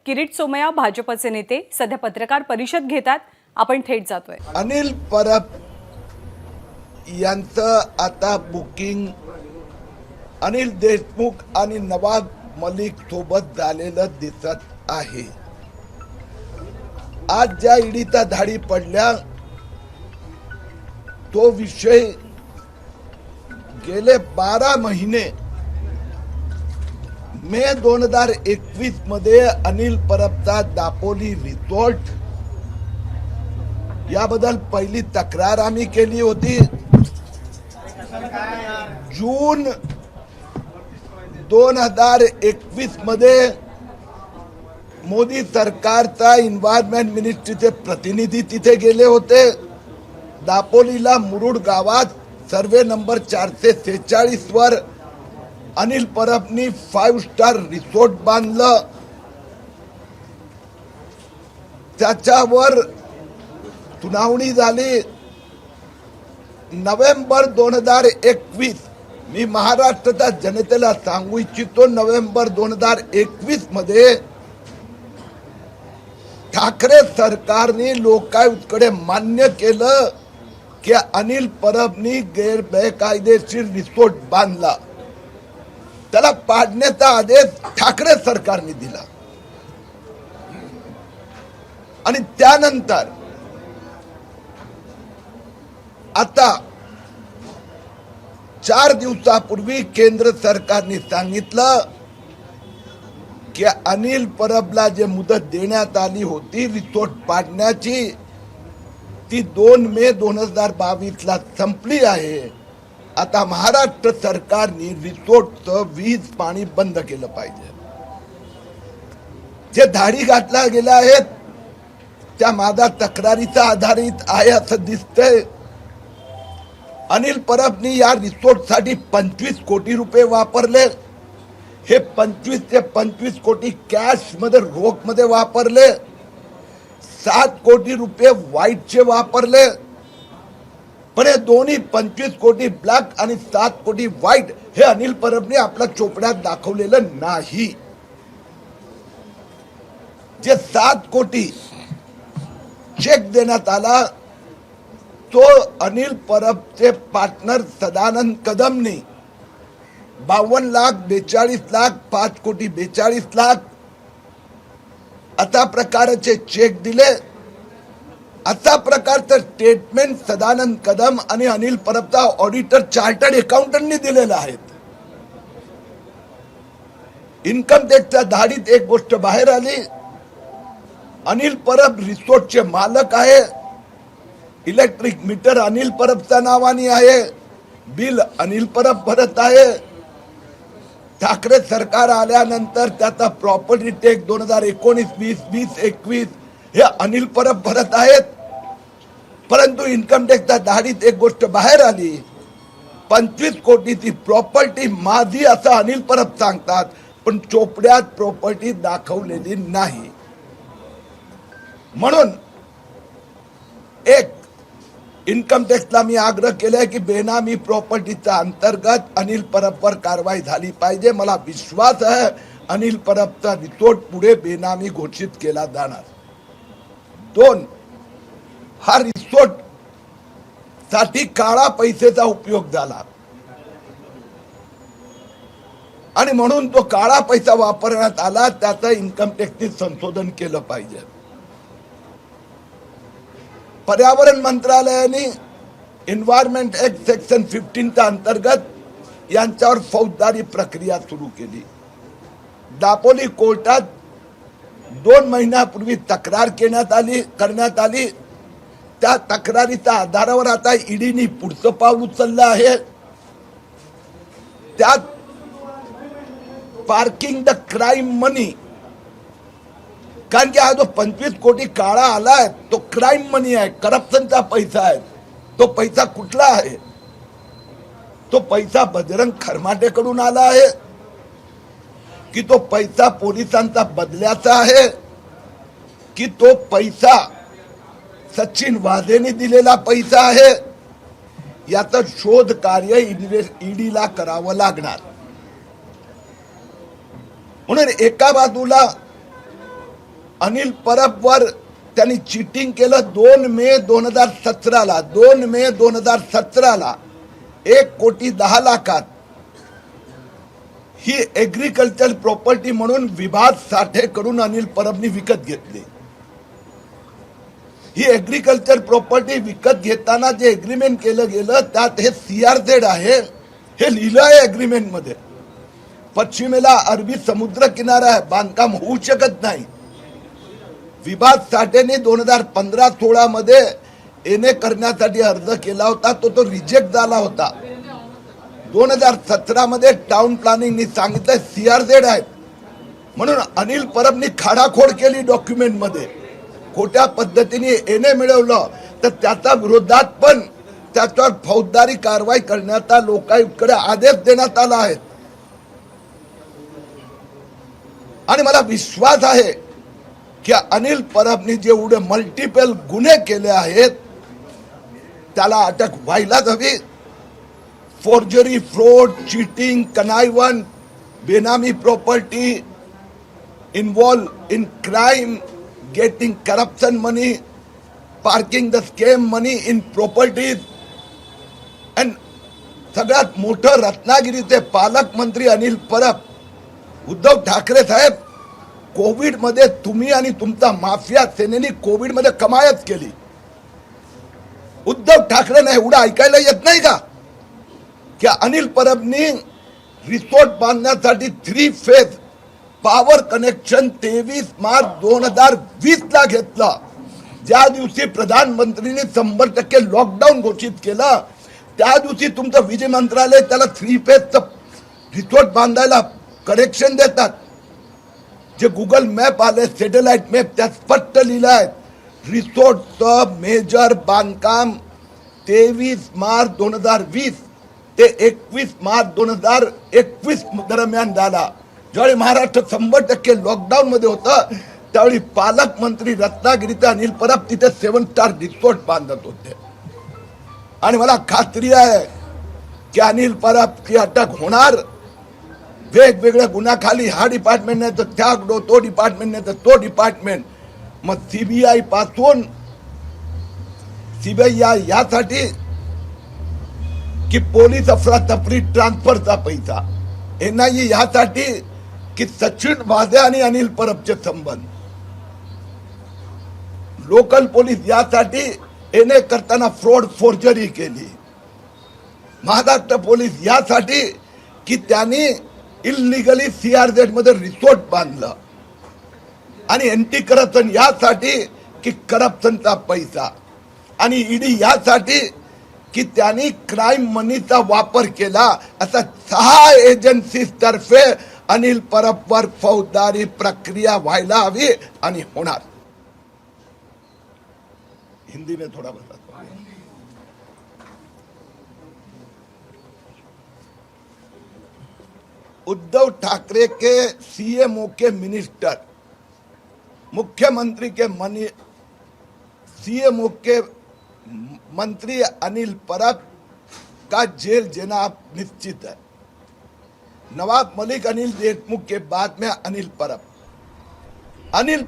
किरीट सोमय्या भाजपचे नेते सध्या पत्रकार परिषद घेतात। आपण थेट जातोय। अनिल परब यांचं आता बुकिंग अनिल देशमुख आणि नवाब मलिक सोबत झालेलं दिसत आहे। आज ज्या ईडीचा धाडी पडल्या तो विषय गेले 12 महिने मे 2021 मध्ये अनिल परबचा दापोली रिसॉर्ट याबद्दल पहिली तक्रार आम्ही केली होती। जून 2021 मध्ये मोदी सरकारचा एन्व्हायरमेंट मिनिस्ट्रीचे प्रतिनिधी तिथे गेले होते। दापोलीला मुरुड गावात सर्वे नंबर 446 वर अनिल परबनी 5 स्टार रिसॉर्ट बांधलं। त्याच्यावर सुनावणी झाली। नोव्हेंबर 2021 मी महाराष्ट्राच्या जनतेला सांगू इच्छितो, नोव्हेंबर 2021 मध्ये ठाकरे सरकारने लोकायुक्तकडे मान्य केलं की अनिल परबनी बेकायदेशीर रिसॉर्ट बांधला। त्याला पाडण्याचा आदेश ठाकरे सरकारने दिला आणि त्यानंतर आता 4 दिवसापूर्वी केंद्र सरकारने सांगितलं की अनिल परबला जे मुदत देण्यात आली होती रिसॉर्ट पाडण्याची ती 2 मे 2022 ला संपली आहे। आता महाराष्ट्र सरकारने रिसॉर्टचं वीज पाणी बंद केलं पाहिजे। जे धाडी घातल्या गेल्या आहेत त्या माझ्या तक्रारीचा आधारित आहे असं दिसतंय। अनिल परबनी या रिसॉर्टसाठी 25 कोटी रुपये वापरले। हे 25 ते 25 कोटी कॅश मध्ये रोख मध्ये वापरले। 7 कोटी रुपये व्हाईटचे वापरले। पण हे दोन्ही 25 कोटी ब्लॅक आणि 7 कोटी व्हाईट हे अनिल परबने आपल्या चोपड्यात दाखवलेलं नाही। जे 7 कोटी चेक देण्यात आला तो अनिल परबचे पार्टनर सदानंद कदमने 52 लाख 42 लाख 5 कोटी 42 लाख अशा प्रकारचे चेक दिले। अशा प्रकारचं स्टेटमेंट सदानंद कदम आणि अनिल परबचा ऑडिटर चार्टर्ड अकाउंटंटनी दिलेलं आहे। इन्कम टॅक्सच्या धाडीत एक गोष्ट बाहेर आली, अनिल परब रिसॉर्टचे मालक आहे। इलेक्ट्रिक मीटर अनिल परबच्या नावाने आहे। बिल अनिल परब भरत आहे। ठाकरे सरकार आल्यानंतर त्याचा प्रॉपर्टी टॅक्स 2019, 20, 2021 हे अनिल परब भरत आहेत। परंतु इन्कम टॅक्सच्या धाडीत एक गोष्ट बाहेर आली, 25 कोटीची प्रॉपर्टी माझी असं अनिल परब सांगतात, पण चोपड्यात प्रॉपर्टी दाखवलेली नाही। म्हणून एक इन्कम टॅक्सला मी आग्रह केलाय की बेनामी प्रॉपर्टीच्या अंतर्गत अनिल परबवर कारवाई झाली पाहिजे। मला विश्वास आहे अनिल परबचा रिसॉर्ट पुढे बेनामी घोषित केला जाणार। 2 हा रिसॉर्ट साठी काळा पैसेचा उपयोग झाला आणि म्हणून तो काळा पैसा वापरण्यात आला। त्याचं इन्कम टॅक्सने संशोधन केलं पाहिजे। पर्यावरण मंत्रालयाने एन्व्हायरमेंट ऍक्ट सेक्शन 15 अंतर्गत यांच्यावर फौजदारी प्रक्रिया सुरू केली। दापोली कोर्टात 2 महिन्यापूर्वी तक्रार करण्यात आली। त्या तक्रारीच्या आधारावर आता ईडीने पुढचं पाऊल उचललं आहे। त्यात पार्किंग द क्राइम मनी, कारण की हा जो 25 कोटी काळा आलाय तो क्राइम मनी आहे, करप्शनचा पैसा आहे। तो पैसा कुठला आहे? तो पैसा बजरंग खरमाटेकडून आला आहे की तो पैसा पोलिसांचा बदल्याचा आहे की तो पैसा सचिन वाझेने दिलेला पैसा आहे? याचा शोध कार्य ईडीला करावं लागणार। म्हणून एका बाजूला अनिल परबवर त्यांनी चिटिंग केलं 2 मे 2017ला 2 मे 2017ला 1,10,00,000 ही एग्रीकल्चर प्रॉपर्टी म्हणून विभाग साठेकडून अनिल परबनी विकत घेतली. ही एग्रीकल्चर प्रॉपर्टी विकत घेताना जे एग्रीमेंट केलं गेलं त्यात हे CRZ आहे, हे लिहिलं आहे एग्रीमेंट मध्ये. पश्चिमेला अरबी समुद्र किनारा आहे, बांधकाम होऊ शकत नाही. विभाग साठेने 2015-16 मध्ये एने करण्यासाठी अर्ज केला होता, तो रिजेक्ट झाला होता. 2017 मध्ये टाउन प्लॅनिंगनी सांगितलं CRZ आहेत म्हणून अनिल परबनी खाडाखोड केली डॉक्युमेंट मध्ये, खोट्या पद्धतीने एने मिळवलं. तर त्याच्या विरोधात पण त्याच्यावर फौजदारी कारवाई करण्याचा लोकायुक्तकडे आदेश देण्यात आला आहे. आणि मला विश्वास आहे की अनिल परबनी जेवढे मल्टिपल गुन्हे केले आहेत त्याला अटक व्हायलाच हवी. फोर्जरी, फ्रॉड, चीटिंग, कनायवन, बेनामी property, involve in crime, getting corruption money, parking the scam money in properties. And सगळ्यात मोठं रत्नागिरीचे पालकमंत्री अनिल परब. उद्धव ठाकरे साहेब, कोविड मध्ये तुम्ही आणि तुमचा माफिया सेनेनी कोविड मध्ये कमायच केली. उद्धव ठाकरेंना एवढं ऐकायला येत नाही का की अनिल परबनी रिसोर्ट बांधण्यासाठी 3 फेज पॉवर कनेक्शन 23 मार्च 2020 ला घेतलं. ज्या दिवशी प्रधानमंत्रींनी 100% लॉकडाऊन घोषित केलं त्या दिवशी तुमचं विजय मंत्रालय त्याला 3 फेज रिसोर्ट बांधायला कनेक्शन देतात. जे गुगल मॅप आले, सॅटेलाइट मॅप, त्यात स्पष्ट लिहिलं आहे रिसोर्टचं मेजर बांधकाम 23 मार्च 2020 ते 21 मार्च 2021 दरम्यान झाला. ज्यावेळी महाराष्ट्र 100% लॉकडाऊन मध्ये होतं त्यावेळी पालकमंत्री रत्नागिरीचे अनिल परब तिथे 7 स्टार रिसोर्ट बांधत होते. आणि मला खात्री आहे की अनिल परबची अटक होणार. वेगवेगळ्या गुन्ह्याखाली हा डिपार्टमेंट नाही तर तो डिपार्टमेंट नाही तर तो डिपार्टमेंट. मग CBI पासून CBI यासाठी की पोलीस अफरातफरी ट्रान्सफरचा पैसा, NIA यासाठी की सचिन वाझे आणि अनिल परबचे संबंध, लोकल पोलीस यासाठी एने करताना फ्रॉड फोर्जरी केली, महाराष्ट्र पोलीस यासाठी की त्यांनी इलिगली CRZ मध्ये रिसोर्ट बांधलं, आणि एंटी करप्शन यासाठी की करप्शनचा पैसा, आणि ED यासाठी की त्यांनी क्राईम मनीचा वापर केला. असा 6 एजन्सी तर्फे अनिल परबवर फौजदारी प्रक्रिया व्हायला हवी आणि होणार. हिंदी में थोड़ा बता. उद्धव ठाकरे के CMO के मिनिस्टर, मुख्यमंत्री के CMO के मंत्री अनिल परब का जेल जाना निश्चित है. नवाब मलिक अनिल देशमुख के बाद में अनिल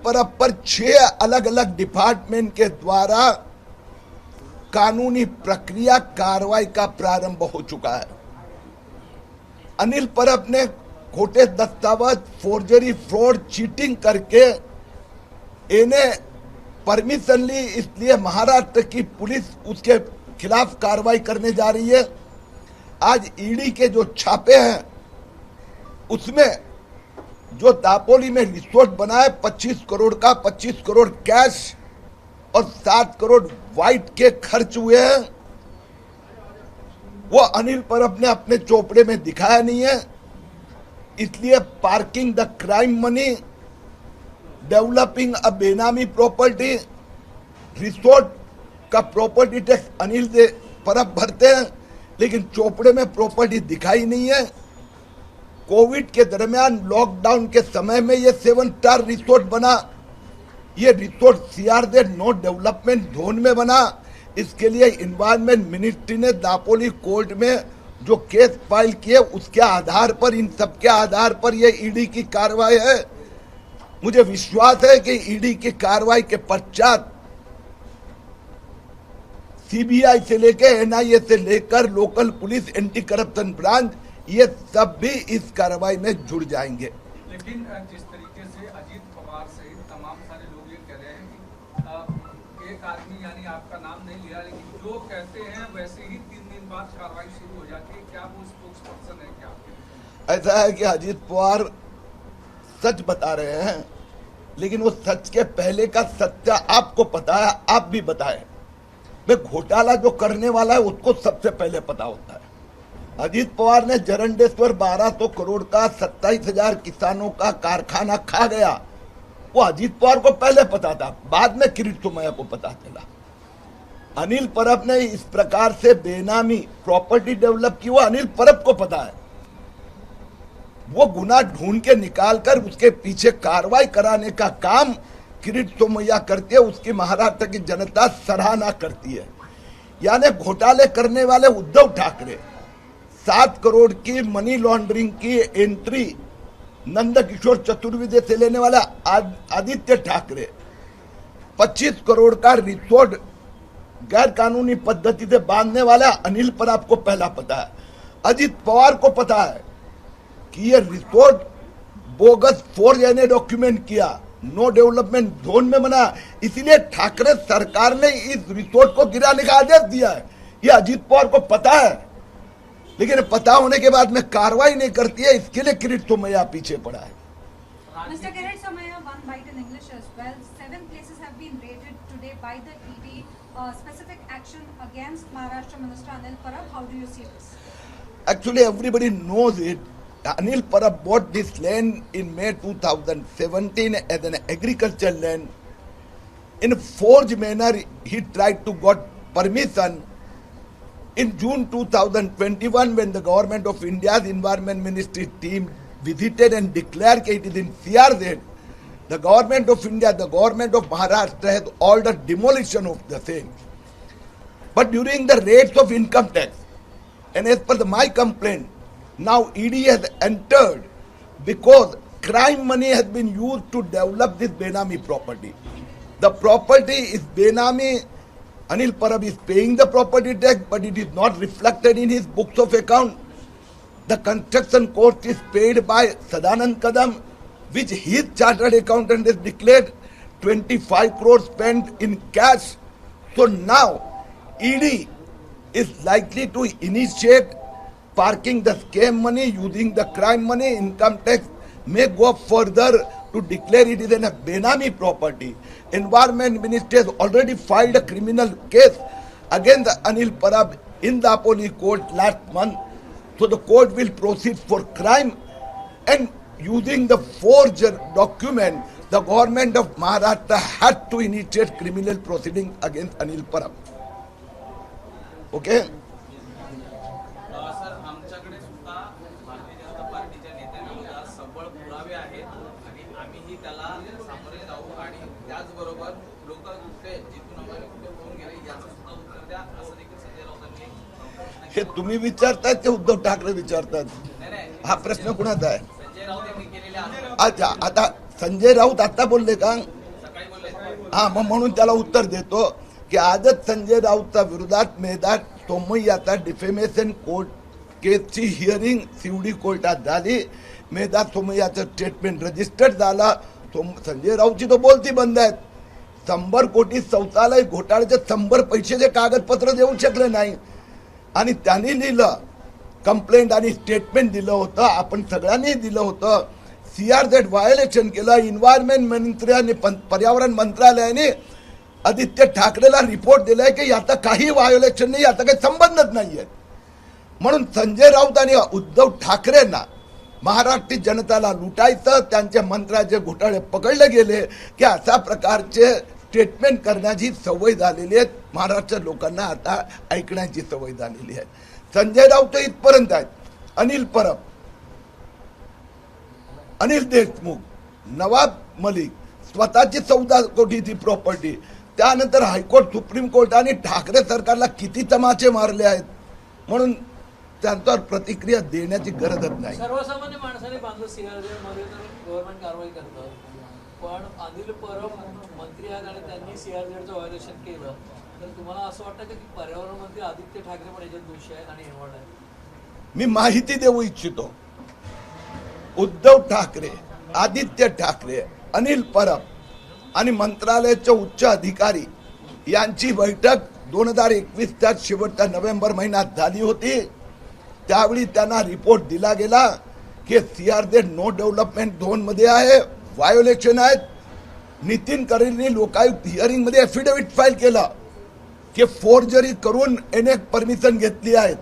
परब पर 6 अलग अलग डिपार्टमेंट के द्वारा कानूनी प्रक्रिया कार्रवाई का प्रारंभ हो चुका है. अनिल परब ने खोटे दस्तावेज, फोर्जरी, फ्रॉड, चीटिंग करके इन्हें परमिशन ली, इसलिए महाराष्ट्र की पुलिस उसके खिलाफ कार्रवाई करने जा रही है. आज ED के जो छापे हैं उसमें जो दापोली में रिसोर्ट बना है 25 करोड़ का, 25 करोड़ कैश और 7 करोड़ वाइट के खर्च हुए हैं, वो अनिल परब ने अपने चोपड़े में दिखाया नहीं है. इसलिए parking the crime money, developing अ बेनामी प्रॉपर्टी, रिसोर्ट का प्रॉपर्टी टैक्स अनिल परब भरते हैं लेकिन चोपड़े में प्रॉपर्टी दिखाई नहीं है. कोविड के दरमियान लॉकडाउन के समय में ये 7 स्टार रिसोर्ट बना. ये resort CRZ no development zone में बना. इसके लिए इन्वायरमेंट मिनिस्ट्री ने दापोली कोर्ट में जो केस फाइल किए उसके आधार पर, इन सब के आधार पर ये ED की कार्रवाई है. मुझे विश्वास है कि ईडी की कार्रवाई के पश्चात सीबीआई से लेकर एनआईए से लेकर local police, anti corruption branch, ये सब भी इस कार्रवाई में जुड़ जाएंगे। लेकिन जिस तरीके से अजीत पवार सहित तमाम सारे लोग ये कह रहे हैं कि एक आदमी यानी आपका नाम नहीं लिया, लेकिन जो कहते हैं वैसे ही 3 दिन बाद कार्रवाई शुरू हो जाती है, क्या वो स्पोक्स पर्सन है क्या? ऐसा है कि अजीत पवार सच बता रहे हैं, लेकिन वो सच के पहले का सत्य आपको पता है, आप भी बताएं। मैं घोटाला जो करने वाला है उसको सबसे पहले पता होता है। अजीत पवार ने जरंडेश्वर 1200 करोड़ का 27,000 किसानों का कारखाना खा गया, वो अजीत पवार को पहले पता था, बाद में किरीट सोमैया को पता चला। अनिल परब ने इस प्रकार से बेनामी प्रॉपर्टी डेवलप की, वो अनिल परब को पता है। वो गुना ढूंढ के निकालकर उसके पीछे कार्रवाई कराने का काम किरीट सोमैया करती है, उसकी महाराष्ट्र की जनता सराहना करती है। यानी घोटाले करने वाले उद्धव ठाकरे, 7 करोड़ की मनी लॉन्ड्रिंग की एंट्री नंदकिशोर चतुर्वेदी से लेने वाला आदित्य ठाकरे, 25 करोड़ का रिसोर्ट गैर कानूनी पद्धति से बांधने वाला अनिल पर आपको पहला पता है। अजीत पवार को पता है कि ये रिसोर्ट बोगस 4 डॉक्यूमेंट किया, नो डेवलपमेंट जोन में बना, इसीलिए ठाकरे सरकार ने इस रिसोर्ट को गिराने का आदेश दिया है। ये अजीत पवार को पता है, लेकिन पता होने के बाद में कार्रवाई नहीं करती है, इसके लिए किरीट सोमैया पीछे पड़ा है। Mr. Kirit Somaiya, one bite in English as well. 7 places have been raided today by the ED. Specific action against Maharashtra Minister Anil Parab. How do you see this? Actually, everybody knows it. Anil Parab bought this land in May 2017 as an agricultural land. In a forged manner, he tried to got permission. In June 2021, when the government of India's Environment Ministry team visited and declared that it is in CRZ, the government of India, the government of Maharashtra has ordered demolition of the same. But during the raids of income tax, and as per my complaint, now ED has entered because crime money has been used to develop this Benami property. The property is Benami. Anil Parab is paying the property tax, but it is not reflected in his books of account. The construction cost is paid by Sadanand Kadam, which his chartered accountant has declared 25 crores spent in cash. So now ED is likely to initiate parking the scam money, using the crime money. Income tax may go further to declare it is a Benami property. Environment Ministry has already filed a criminal case against Anil Parab in the Apoli court last month. So the court will proceed for crime, and using the forged document, the government of Maharashtra had to initiate criminal proceedings against Anil Parab. Okay? Sir, आमच्याकडे सुद्धा भारतीय जनता पार्टीच्या नेत्यांना सबळ पुरावे आहेत आणि आम्हीही त्याला सामोरे जाऊ आणि त्याचबरोबर लोक कुठे जिथून आम्हाला कुठे फोन गेले याचं सुद्धा उत्तर द्या, असं देखील संजय राऊतांनी हे तुम्ही विचारताय ते उद्धव ठाकरे विचारतात? नाही हा प्रश्न कुणाचा आहे? संजय राऊत यांनी केलेले आहे. अच्छा, आता संजय राऊत आता बोलले का? सकाळी बोलले. हा, मग म्हणून त्याला उत्तर देतो की आजच संजय राऊतच्या विरोधात मेदार सोमय्याचा डिफेमेशन कोर्ट केसची हिअरिंग सिवडी कोर्टात झाली. मेदार सोमय्याचं स्टेटमेंट रजिस्टर्ड झाला. संजय राऊतची तो बोलती बंद आहेत. 100 कोटी शौचालय घोटाळ्याचे 100 पैशाचे कागदपत्र देऊ शकले नाही, आणि त्यांनी लिहिलं कंप्लेंट आणि स्टेटमेंट दिलं होतं, आपण सगळ्यांनी दिलं होतं. CRZ व्हायोलेशन केलं. एन्व्हायरमेंट मंत्र्यांनी, पर्यावरण मंत्रालयाने आदित्य ठाकरेला रिपोर्ट दिलाय की याचा काही व्हायोलेशन नाही, याचा काही संबंधच नाहीये. म्हणून संजय राऊत आणि उद्धव ठाकरेंना महाराष्ट्र जनताला लुटायचं, त्यांच्या मंत्र्याचे घोटाळे पकडले गेले की अशा प्रकारचे स्टेटमेंट करण्याची सवय झालेली आहे. महाराष्ट्र लोकांना आता ऐकण्याची सवय झालेली आहे. संजय राऊत इथपर्यंत आहेत. अनिल परब, अनिल देशमुख, नवाब मलिक, स्वतःची 14 कोटीची प्रॉपर्टी, त्यानंतर हायकोर्ट, सुप्रीम कोर्ट आणि ठाकरे सरकारला किती तमाचे मारले आहेत, म्हणून त्यांच्यावर प्रतिक्रिया देण्याची गरजच नाही. सर्वसामान्य माणसाने बांधलं CRZ मध्ये तर गव्हर्नमेंट कारवाई करतं. पण अनिल परब मंत्री आहेत आणि त्यांनी CRZचं व्हायोलेशन केलं, तर तुम्हाला असं वाटतं का की पर्यावरण मंत्री आदित्य ठाकरे पण याच्यात दोषी आहेत आणि इन्व्हॉल्ड आहेत? मी माहिती देऊ इच्छितो. उद्धव ठाकरे, आदित्य ठाकरे, अनिल परब आणि मंत्रालयाचे उच्च अधिकारी यांची बैठक 2021च्या शेवटच्या नोव्हेंबर महिन्यात झाली होती. त्यावेळी त्यांना रिपोर्ट दिला गेला की CRZ नो डेव्हलपमेंट झोन मध्ये आहे, व्हायोलेशन आहेत. नितीन करेंनी लोकायुक्त हिअरिंग मध्ये एफिडेव्हिट फाईल केला की फोर्जरी करून अनेक परमिशन घेतली आहेत.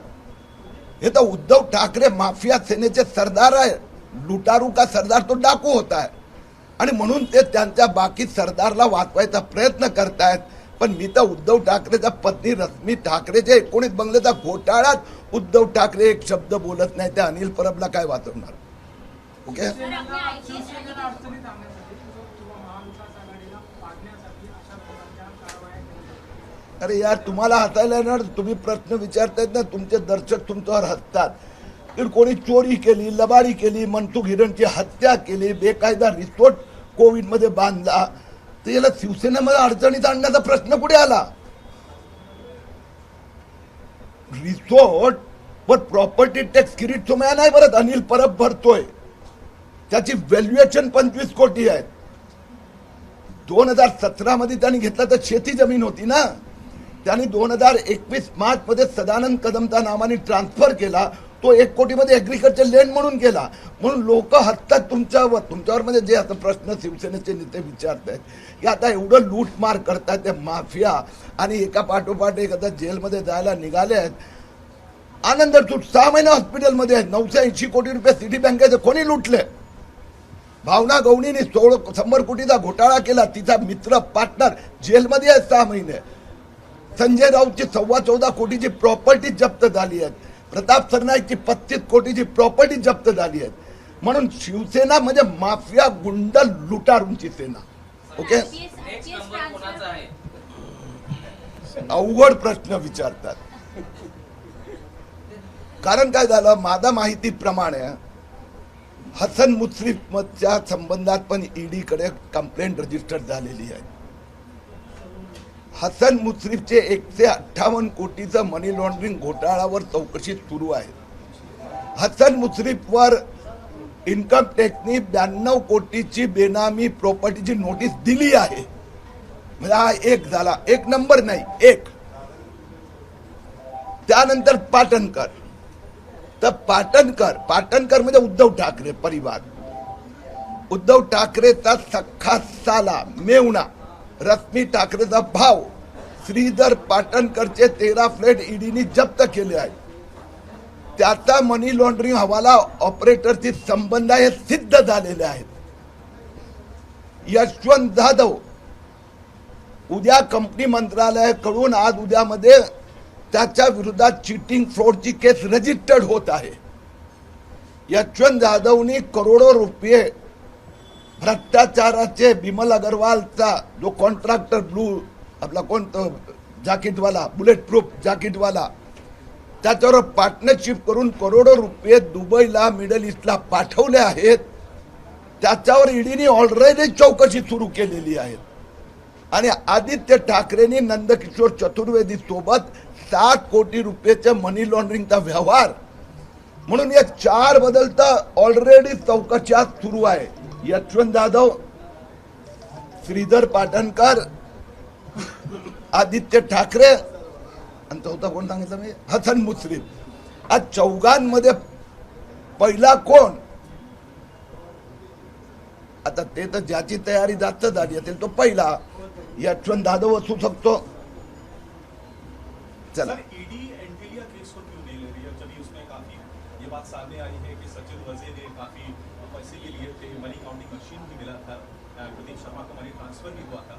हे तर उद्धव ठाकरे माफिया सेनेचे सरदार आहे. लुटारू का सरदार तो डाकू होता है आणि म्हणून ते त्यांच्या बाकी सरदारला वाचवायचा प्रयत्न करतायत. पण मी तर उद्धव ठाकरेचा पत्नी रश्मी ठाकरेच्या 19 बंगल्याचा घोटाळ्यात उद्धव ठाकरे एक शब्द बोलत नाही. त्या अनिल परबला काय वाचवणार? ओके, शिवसेनेला अडचणीत आणण्यासाठी किंवा महाविकास आघाडीला पाडण्यासाठी अशा प्रकारच्या कारवाया केल्या. अरे यार, तुम्हाला हसायला येणार. तुम्ही प्रश्न विचारतायत ना, तुमचे दर्शक तुमच्यावर हसतात. तर कोणी चोरी केली, लबाडी केली, मनसुख हिरणची हत्या केली, बेकायदा रिसोर्ट कोविडमध्ये बांधला, तर याला शिवसेनेमध्ये अडचणीत आणण्याचा प्रश्न कुठे आला? रिसोर्ट वर प्रॉपर्टी टॅक्स किरीट सोमया नाही भरत, अनिल परब भरतोय. त्याची व्हॅल्युएशन 25 कोटी आहे. 2017 मध्ये त्यांनी घेतला तर शेती जमीन होती ना. त्यांनी 2021 मार्च मध्ये सदानंद कदमचा नावाने ट्रान्सफर केला. तो 1 कोटी मध्ये ऍग्रिकल्चर लँड म्हणून केला. म्हणून लोक हसतात तुमच्यावर म्हणजे जे आता प्रश्न शिवसेनेचे नेते विचारतायत की आता एवढं लूटमार करतात ते माफिया आणि एका पाठोपाठ एक आता जेलमध्ये जायला निघाले आहेत. आनंद सूट 6 महिने हॉस्पिटलमध्ये आहेत. 980 कोटी रुपये सिटी बँकेचे कोणी लुटले? भावना गवणीने 100 कोटीचा घोटाळा केला. तिचा मित्र पार्टनर जेलमध्ये आहे 6 महिने. संजय राऊतची 14.25 कोटीची प्रॉपर्टी जप्त झाली आहे. प्रताप सरनाईकची 35 कोटीची प्रॉपर्टी जप्त झाली आहे. म्हणून शिवसेना म्हणजे माफिया गुंड लुटारूंची सेना. ओके, नेक्स्ट नंबर कोणाचा आहे? अवघड प्रश्न विचारतात. कारण काय झालं, माझ्या माहितीप्रमाणे हसन मुश्रीफच्या संबंधात पण ईडी कडे कंप्लेंट रजिस्टर झालेली आहे. हसन मुश्रीफचे 158 कोटीचं मनी लॉन्ड्रिंग घोटाळ्यावर चौकशी सुरू आहे. हसन मुश्रीफवर इन्कम टॅक्सनी 92 कोटीची बेनामी प्रॉपर्टीची नोटीस दिली आहे. म्हणजे हा एक झाला, एक नंबर नाही, एक. त्यानंतर पाटणकर. तर पाटणकर म्हणजे उद्धव ठाकरे परिवार. उद्धव ठाकरेचा सख्खा साला मेवणा रश्मी ठाकरेचा भाव श्रीधर पाटणकरचे 13 फ्लॅट ईडीने जप्त केले आहेत. त्याचा मनी लॉन्ड्रिंग हवाला ऑपरेटरशी संबंध हे सिद्ध झालेले आहेत. यशवंत जाधव उद्या कंपनी मंत्रालयाकडून आज उद्यामध्ये त्याच्या विरोधात चीटिंग फ्रॉडची केस रजिस्टर्ड होत आहे. यशवंत जाधवनी करोडो रुपये भ्रष्टाचाराचे बिमल अग्रवालचा जो कॉन्ट्रॅक्टर ब्लू आपला कोणतं जॅकेटवाला बुलेट प्रूफ जॅकेटवाला त्याच्यावर पार्टनरशिप करून करोडो रुपये दुबईला मिडल ईस्टला पाठवले आहेत. त्याच्यावर ईडीने ऑलरेडी चौकशी सुरू केलेली आहे. आणि आदित्य ठाकरेंनी नंदकिशोर चतुर्वेदी सोबत 7 कोटी रुपयाचे मनी लॉन्ड्रिंगचा व्यवहार म्हणून या 4 बदलता ऑलरेडी चौकशा सुरू आहे. यशवंत जाधव, श्रीधर पाटणकर, आदित्य ठाकरे आणि चौथा कोण सांगितलं मी? हसन मुश्रीफ. आज चौघांमध्ये पहिला कोण? आता ते तर ज्याची तयारी जास्त झाली असेल तो पहिला यशवंत जाधव असू शकतो. चला, ईडी एंटिलिया केस को क्यों नहीं ले रही है? जब उसमें काफी ये बात सामने आई है कि सचिन वजे ने काफी पैसे भी लिए थे, मनी काउंटिंग मशीन भी मिला था, प्रदीप शर्मा का मनी ट्रांसफर भी हुआ था.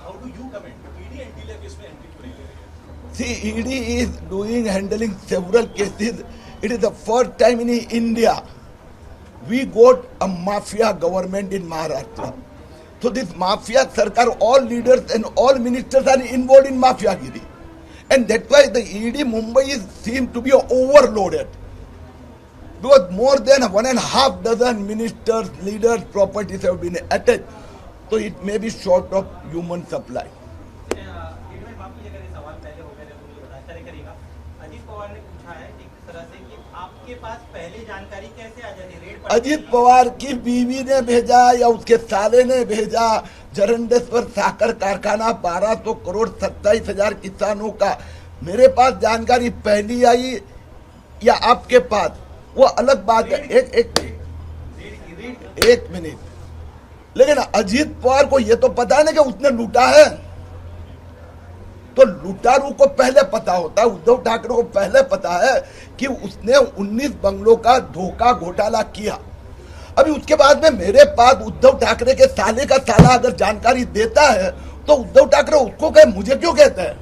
How do you comment? ED Antilia case में एंट्री क्यों नहीं ले रही है? see, ED is doing handling several cases. It is the first time in India we got a mafia government in Maharashtra. So this mafia sarkar, all leaders and all ministers are involved in mafiagiri. And that's why the ED Mumbai is seemed to be overloaded. Because more than 1.5 dozen ministers, leaders, properties have been attacked. तो it may be short of human supply. माफ कीजिएगा, ये सवाल पहले हो गए थे, मुझे बता चले करिएगा। अजीत पवार ने पूछा है एक तरह से कि आपके पास पहले जानकारी कैसे आ जाती रेड पर? अजीत पवार की बीवी ने भेजा या उसके साले ने भेजा? जरंडेश्वर साकर कारखाना 1200 करोड़ 27,000 किसानों का, मेरे पास जानकारी पहली आई या आपके पास, वो अलग बात है। एक मिनट, लेकिन अजीत पवार को ये तो पता है ना कि उसने लूटा है, तो लुटारू को पहले पता होता है। उद्धव ठाकरे को पहले पता है कि उसने 19 बंगलों का धोखा घोटाला किया। अभी उसके बाद में मेरे पास उद्धव ठाकरे के साले का साला अगर जानकारी देता है तो उद्धव ठाकरे उसको कहे, मुझे क्यों कहते हैं?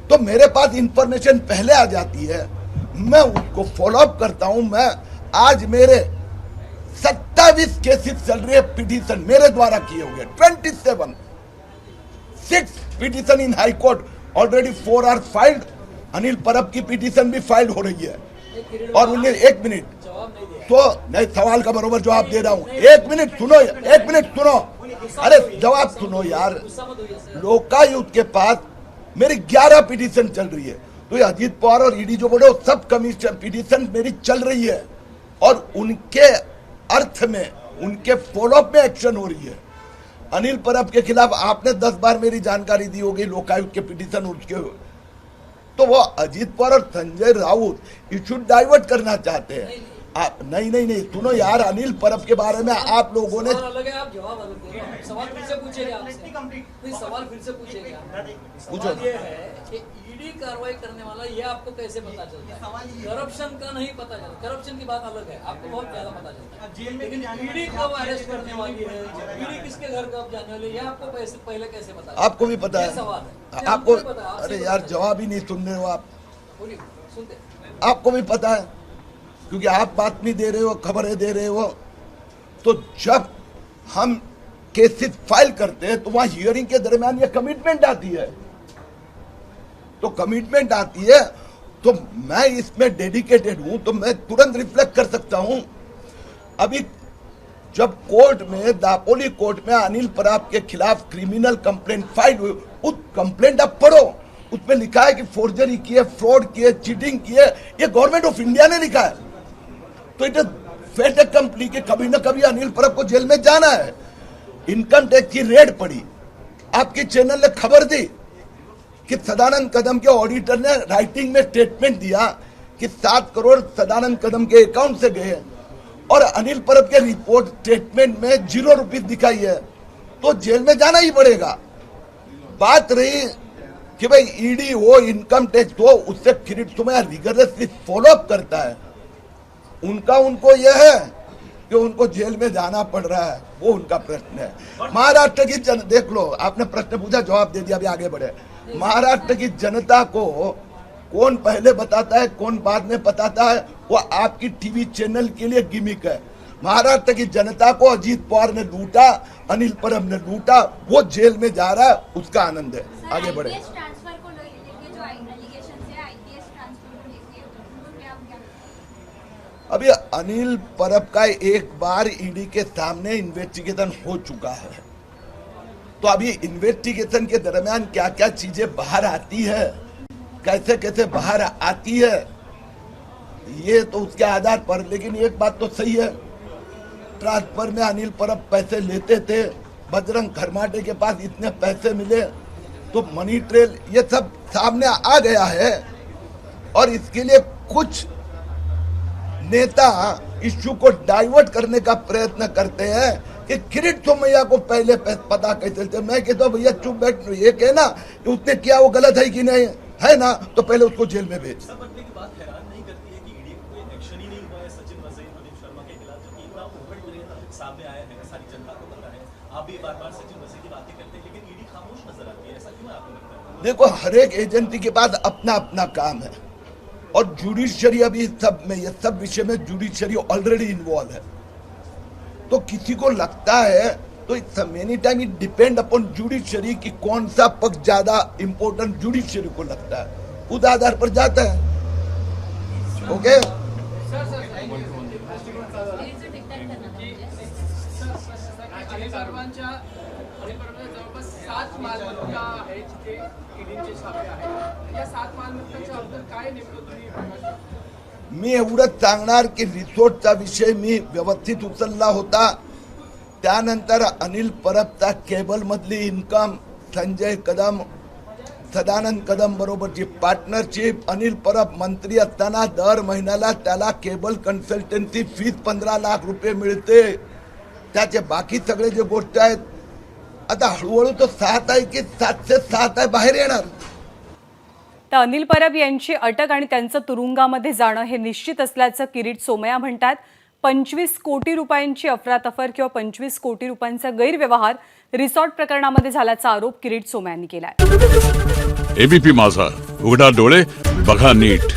तो मेरे पास इंफॉर्मेशन पहले आ जाती है, मैं उसको फॉलो अप करता हूं। मैं आज मेरे 27 केसेस चल रहे हैं, पिटीशन मेरे द्वारा किए हुए 6 petition in high court, already 4 are filed. Anil Parab की पिटीशन भी फाइल हो रही है। और उन्हें एक मिनट तो नहीं, सवाल का बरोबर जवाब दे रहा हूं। एक मिनट सुनो, एक मिनट सुनो, अरे जवाब सुनो यार। लोकायुक्त के पास मेरी 11 पिटीशन चल रही है, तो ये अजीत पवार और ईडी जो बोले सब कमीशन पिटीशन मेरी चल रही है, और उनके अर्थ में, उनके फॉलोअप में एक्शन हो रही है। अनिल परब के खिलाफ आपने 10 बार मेरी जानकारी दी होगी, लोकायुक्त के पिटीशन उसके, तो वो अजीत पवार और संजय राउत इशू डाइवर्ट करना चाहते हैं। आप नहीं सुनो यार, अनिल परब के बारे में आप लोगों ने अलग है, आप जवाब अलग दे रहे हैं। सवाल फिर से पूछेगा आपसे, सवाल फिर से पूछेगा। सवाल ये है कि ईडी कार्रवाई करने वाला ये आपको कैसे पता चलता है? करप्शन का नहीं पता चलता, करप्शन की बात अलग है, आपको बहुत ज्यादा पता चलता है। लेकिन ईडी कब अरेस्ट करने वाली है, ईडी किसके घर कब जाने वाली है, ये आपको पहले कैसे पता? आपको भी पता है, सवाल है आपको। अरे यार जवाब ही नहीं सुन रहे हो आप। बोलिए, सुनते। आपको भी पता है, क्योंकि आप बातमी दे रहे हो, खबरें दे रहे हो। तो जब हम केसेस फाइल करते हैं तो वहां हियरिंग के दरमियान ये कमिटमेंट आती है, तो कमिटमेंट आती है, तो मैं इसमें डेडिकेटेड हूं, तो मैं तुरंत रिफ्लेक्ट कर सकता हूं। अभी जब कोर्ट में, दापोली कोर्ट में अनिल परब के खिलाफ क्रिमिनल कंप्लेंट फाइल हुई, उस कंप्लेंट आप पढ़ो, उसमें लिखा है कि फोर्जरी किए, फ्रॉड किए, चीटिंग किए, ये गवर्नमेंट ऑफ इंडिया ने लिखा है। तो इट इज फेट ए कंपनी के कभी ना कभी अनिल परब को जेल में जाना है। इनकम टैक्स की रेड पड़ी, आपके चैनल ने खबर दी कि सदानंद कदम के ऑडिटर ने राइटिंग में स्टेटमेंट दिया कि 7 करोड़ सदानंद कदम के अकाउंट से गए, और अनिल परब के रिपोर्ट स्टेटमेंट में 0 रुपीज दिखाई है, तो जेल में जाना ही पड़ेगा। बात रही कि भाई ईडी हो, इनकम टैक्स हो, उससे फिर तुम्हें रिगरसली फॉलोअप करता है, उनको यह है कि उनको जेल में जाना पड़ रहा है, वो उनका प्रश्न है। महाराष्ट्र की देख लो, आपने प्रश्न पूछा, जवाब दे दिया, अभी आगे बढ़े। महाराष्ट्र की जनता को कौन पहले बताता है, कौन बाद में बताता है, वो आपकी टीवी चैनल के लिए गिमिक है। महाराष्ट्र की जनता को अजीत पवार ने लूटा, अनिल परब ने लूटा, वो जेल में जा रहा है, उसका आनंद है। आगे बढ़े। अभी अनिल परब का एक बार ईडी के सामने इन्वेस्टिगेशन हो चुका है, तो अभी इन्वेस्टिगेशन के दरमियान क्या क्या चीजें बाहर आती है, कैसे कैसे बाहर आती है, ये तो उसके आधार पर। लेकिन एक बात तो सही है, ट्रांसफर में अनिल परब पैसे लेते थे, बजरंग खरमाटे के पास इतने पैसे मिले, तो मनी ट्रेल, ये सब सामने आ गया है। और इसके लिए कुछ नेता इश्यू को डाइवर्ट करने का प्रयत्न करते हैं कि किरीट सोमैया को पहले पता कैसे चलते। मैं कहता हूँ भैया चुप बैठ, ये कहना कि उसने किया वो गलत है कि नहीं है ना, तो पहले उसको जेल में भेज। सामने आया है, सारी जनता को पता है, आप भी बार-बार सचिन वसे की बातें करते हैं, लेकिन ईडी खामोश नजर आती है, ऐसा क्यों है आपको लगता है? देखो, हर एक एजेंसी के पास अपना अपना काम है, और जुडिशरी अभी सब में, ये सब विषय में जुडिशरी ऑलरेडी इन्वॉल्व है। तो किसी को लगता है, तो it's many time it depend upon judiciary कि कौन सा पक्ष ज्यादा इंपॉर्टेंट जुडिशरी को लगता है, उस आधार पर जाता है। ओके, सर्वांच्या अलीकडे जवळपास 7 मालमत्ता आहेत जिथे ईडीचे छापे आहेत. या 7 मालमत्तांच्या अगोदर काय नेमकं तुम्ही प्रकाश टाकता? मी एवढंच सांगणार की रिसोर्टचा विषय मी व्यवस्थित उचलला होता. त्यानंतर अनिल परबचा केबल मधली इन्कम, संजय कदम, सदानंद कदम बरोबरची पार्टनरशिप, अनिल परब मंत्री असताना दर महिन्याला त्याला केबल कन्सल्टन्सी फीस 15 लाख रुपये मिळते. त्याचे बाकी सगळे जे गोष्ट आहेत, आता हळूहळू तो 7 आहे की 707 आहे बाहेर येणार. तर अनिल परब यांची अटक आणि त्यांचं तुरुंगामध्ये जाणं हे निश्चित असल्याचं किरीट सोमय्या म्हणतात. 25 कोटी रुपयांची अफरातफर किंवा 25 कोटी रुपयांचा गैरव्यवहार रिसॉर्ट प्रकरणामध्ये झाल्याचा आरोप किरीट सोमय्यांनी केलाय. एबीपी माझा, उघडा डोळे बघा नीट.